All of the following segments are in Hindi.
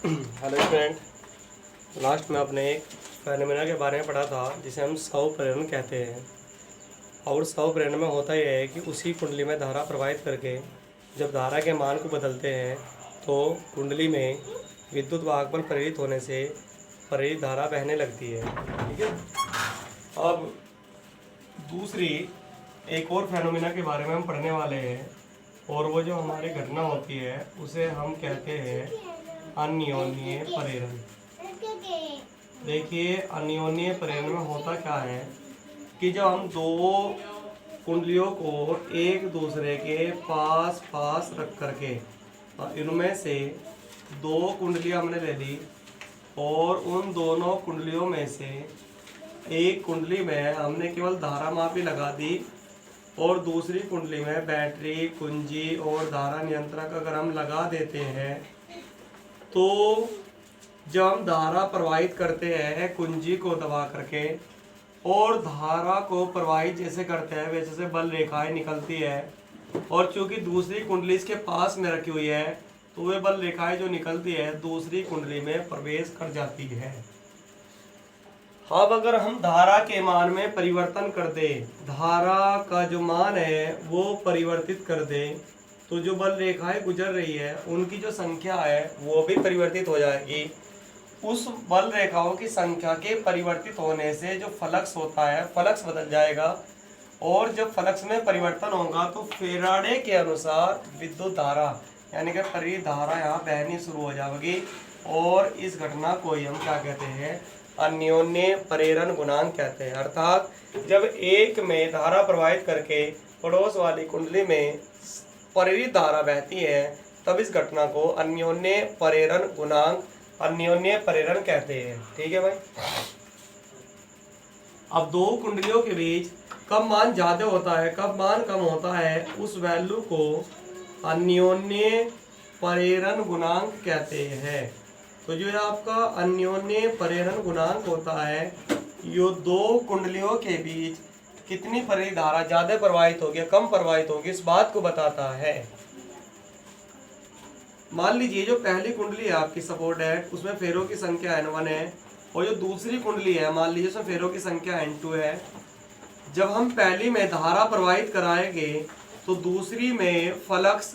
Hello friend. लास्ट में आपने एक फेनोमेना के बारे में पढ़ा था जिसे हम स्व प्रेरण कहते हैं। और स्व प्रेरण में होता यह है कि उसी कुंडली में धारा प्रवाहित करके जब धारा के मान को बदलते हैं तो कुंडली में विद्युत वाहक बल प्रेरित होने से प्रेरित धारा बहने लगती है। ठीक है। अब दूसरी एक और फेनोमेना के बारे में हम पढ़ने वाले हैं, और वो जो हमारी घटना होती है उसे हम कहते हैं अन्योन्य प्रेरण। देखिए, अन्योन्य प्रेरण में होता क्या है कि जब हम दो कुंडलियों को एक दूसरे के पास पास रख करके इनमें से दो कुंडलियां हमने ले ली और उन दोनों कुंडलियों में से एक कुंडली में हमने केवल धारा मापी लगा दी और दूसरी कुंडली में बैटरी, कुंजी और धारा नियंत्रक अगर हम लगा देते हैं तो जब हम धारा प्रवाहित करते हैं कुंजी को दबा करके और धारा को प्रवाहित जैसे करते हैं वैसे से बल रेखाएं निकलती है, और चूंकि दूसरी कुंडली इसके पास में रखी हुई है तो वे बल रेखाएं जो निकलती है दूसरी कुंडली में प्रवेश कर जाती है। अब अगर हम धारा के मान में परिवर्तन कर दे, धारा का जो मान है वो परिवर्तित कर दे, तो जो बल रेखाएं गुजर रही है उनकी जो संख्या है वो भी परिवर्तित हो जाएगी। उस बल रेखाओं की संख्या के परिवर्तित होने से जो फ्लक्स होता है फ्लक्स बदल जाएगा, और जब फ्लक्स में परिवर्तन होगा तो फैराडे के अनुसार विद्युत धारा यानी कि प्रेरित धारा यहाँ बहनी शुरू हो जाएगी, और इस घटना को ही हम क्या कहते हैं, अन्योन्य प्रेरण गुणांक कहते हैं। अर्थात जब एक में धारा प्रवाहित करके पड़ोस वाली कुंडली में प्रेरित धारा बहती है तब इस घटना को अन्योन्य प्रेरण गुणांक, अन्योन्य प्रेरण कहते हैं। ठीक है भाई। अब दो कुंडलियों के बीच कब मान ज्यादा होता है कब मान कम होता है उस वैल्यू को अन्योन्य प्रेरण गुणांक कहते हैं। तो जो आपका अन्योन्य प्रेरण गुणांक होता है ये दो कुंडलियों के बीच कितनी प्रेरित धारा ज्यादा प्रवाहित होगी कम प्रवाहित होगी इस बात को बताता है। मान लीजिए जो पहली कुंडली है आपकी सपोर्ट है उसमें फेरों की संख्या N1 है, और जो दूसरी कुंडली है मान लीजिए उसमें फेरों की संख्या N2 है। जब हम पहली में धारा प्रवाहित कराएंगे तो दूसरी में फ्लक्स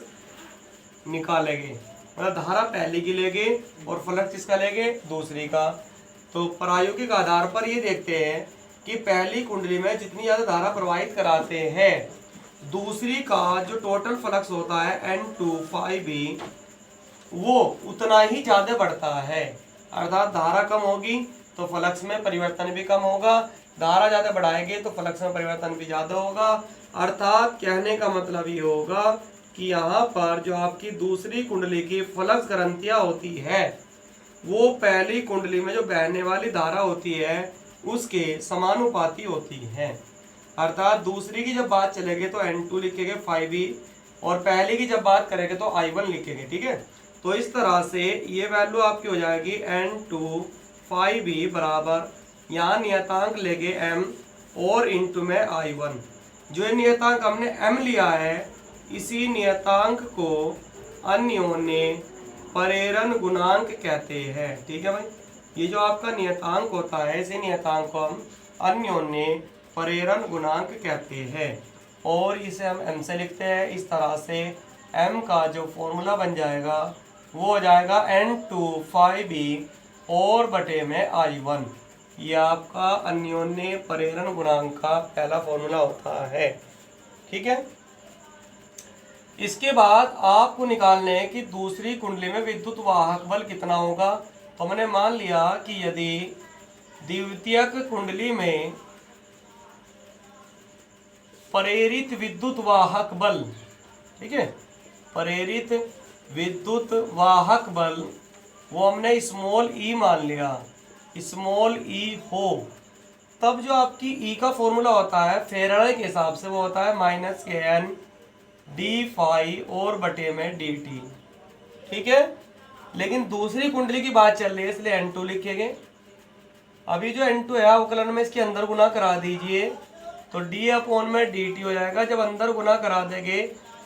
निकालेंगे, मतलब धारा पहली की लेंगे और फ्लक्स किसका लेंगे, दूसरी का। तो प्रायोगिक आधार पर ये देखते हैं कि पहली कुंडली में जितनी ज्यादा धारा प्रवाहित कराते हैं दूसरी का जो टोटल फ्लक्स होता है N2 वो उतना ही ज्यादा बढ़ता है। अर्थात धारा कम होगी तो फ्लक्स में परिवर्तन भी कम होगा, धारा ज्यादा बढ़ाएंगे तो फ्लक्स में परिवर्तन भी ज्यादा होगा। अर्थात कहने का मतलब ये होगा कि यहाँ पर जो आपकी दूसरी कुंडली की फ्लक्स ग्रंथियां होती है वो पहली कुंडली में जो बहने वाली धारा होती है उसके समानुपाती होती है। अर्थात दूसरी की जब बात चलेगी तो N2 लिखेंगे 5e, और पहली की जब बात करेंगे तो I1 लिखेंगे। ठीक है। तो इस तरह से ये वैल्यू आपकी हो जाएगी N2 5e बराबर, यहाँ नियतांक लेंगे m और इंटू में I1। जो नियतांक हमने m लिया है इसी नियतांक को अन्योन्य प्रेरण गुणांक कहते हैं। ठीक है भाई। ये जो आपका नियतांक होता है इसी नियतांक को हम अन्योन्य प्रेरण गुणांक कहते हैं, और इसे हम m से लिखते हैं। इस तरह से m का जो फॉर्मूला बन जाएगा वो हो जाएगा N2 5e और बटे में I1। ये आपका अन्योन्य प्रेरण गुणांक का पहला फॉर्मूला होता है। ठीक है। इसके बाद आपको निकालने है कि दूसरी कुंडली में विद्युत वाहक बल कितना होगा। तो हमने मान लिया कि यदि द्वितीयक कुंडली में प्रेरित विद्युत वाहक बल, ठीक है, प्रेरित विद्युत वाहक बल वो हमने स्मॉल e मान लिया, स्मॉल e हो, तब जो आपकी E का फॉर्मूला होता है फैराडे के हिसाब से वो होता है -kN d और बटे में dt। ठीक है। लेकिन दूसरी कुंडली की बात चल रही है इसलिए N2 लिखेंगे। अभी जो N2 है अवकलन में इसके अंदर गुना करा दीजिए तो d में dt हो जाएगा। जब अंदर गुना करा देंगे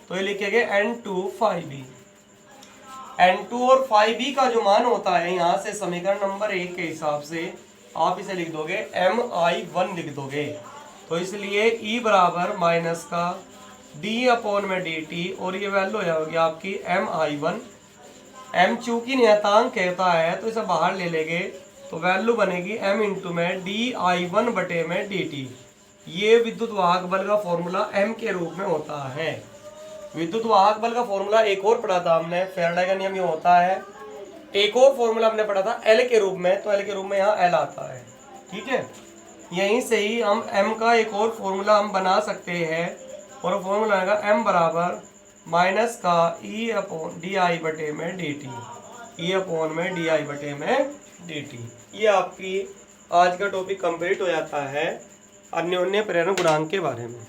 तो ये लिखेंगे N2 5e। N2 और फाई बी का जो मान होता है यहाँ से समीकरण नंबर 1 के हिसाब से आप इसे लिख दोगे Mi1 लिख दोगे। तो इसलिए E बराबर माइनस का d अपॉन में dt और ये वैल्यू हो जाएगी आपकी Mi1। m चूंकि नियतांक कहता है तो इसे बाहर ले लेंगे तो वैल्यू बनेगी m इंटू में di1 बटे में dt। ये विद्युत वाहक बल का फॉर्मूला m के रूप में होता है। विद्युत वाहक बल का फॉर्मूला एक और पढ़ा था हमने, फैराडे का नियम ये होता है। एक और फॉर्मूला हमने पढ़ा था L के रूप में, तो L के रूप में यहाँ L आता है। ठीक है, यहीं से ही हम m का एक और फॉर्मूला हम बना सकते हैं और फॉर्मूला आएगा m बराबर माइनस का E अपॉन डी आई बटे में डी टी, ई अपॉन में डी आई बटे में डी टी। ये आपकी आज का टॉपिक कंप्लीट हो जाता है अन्योन्य प्रेरण गुणांक के बारे में।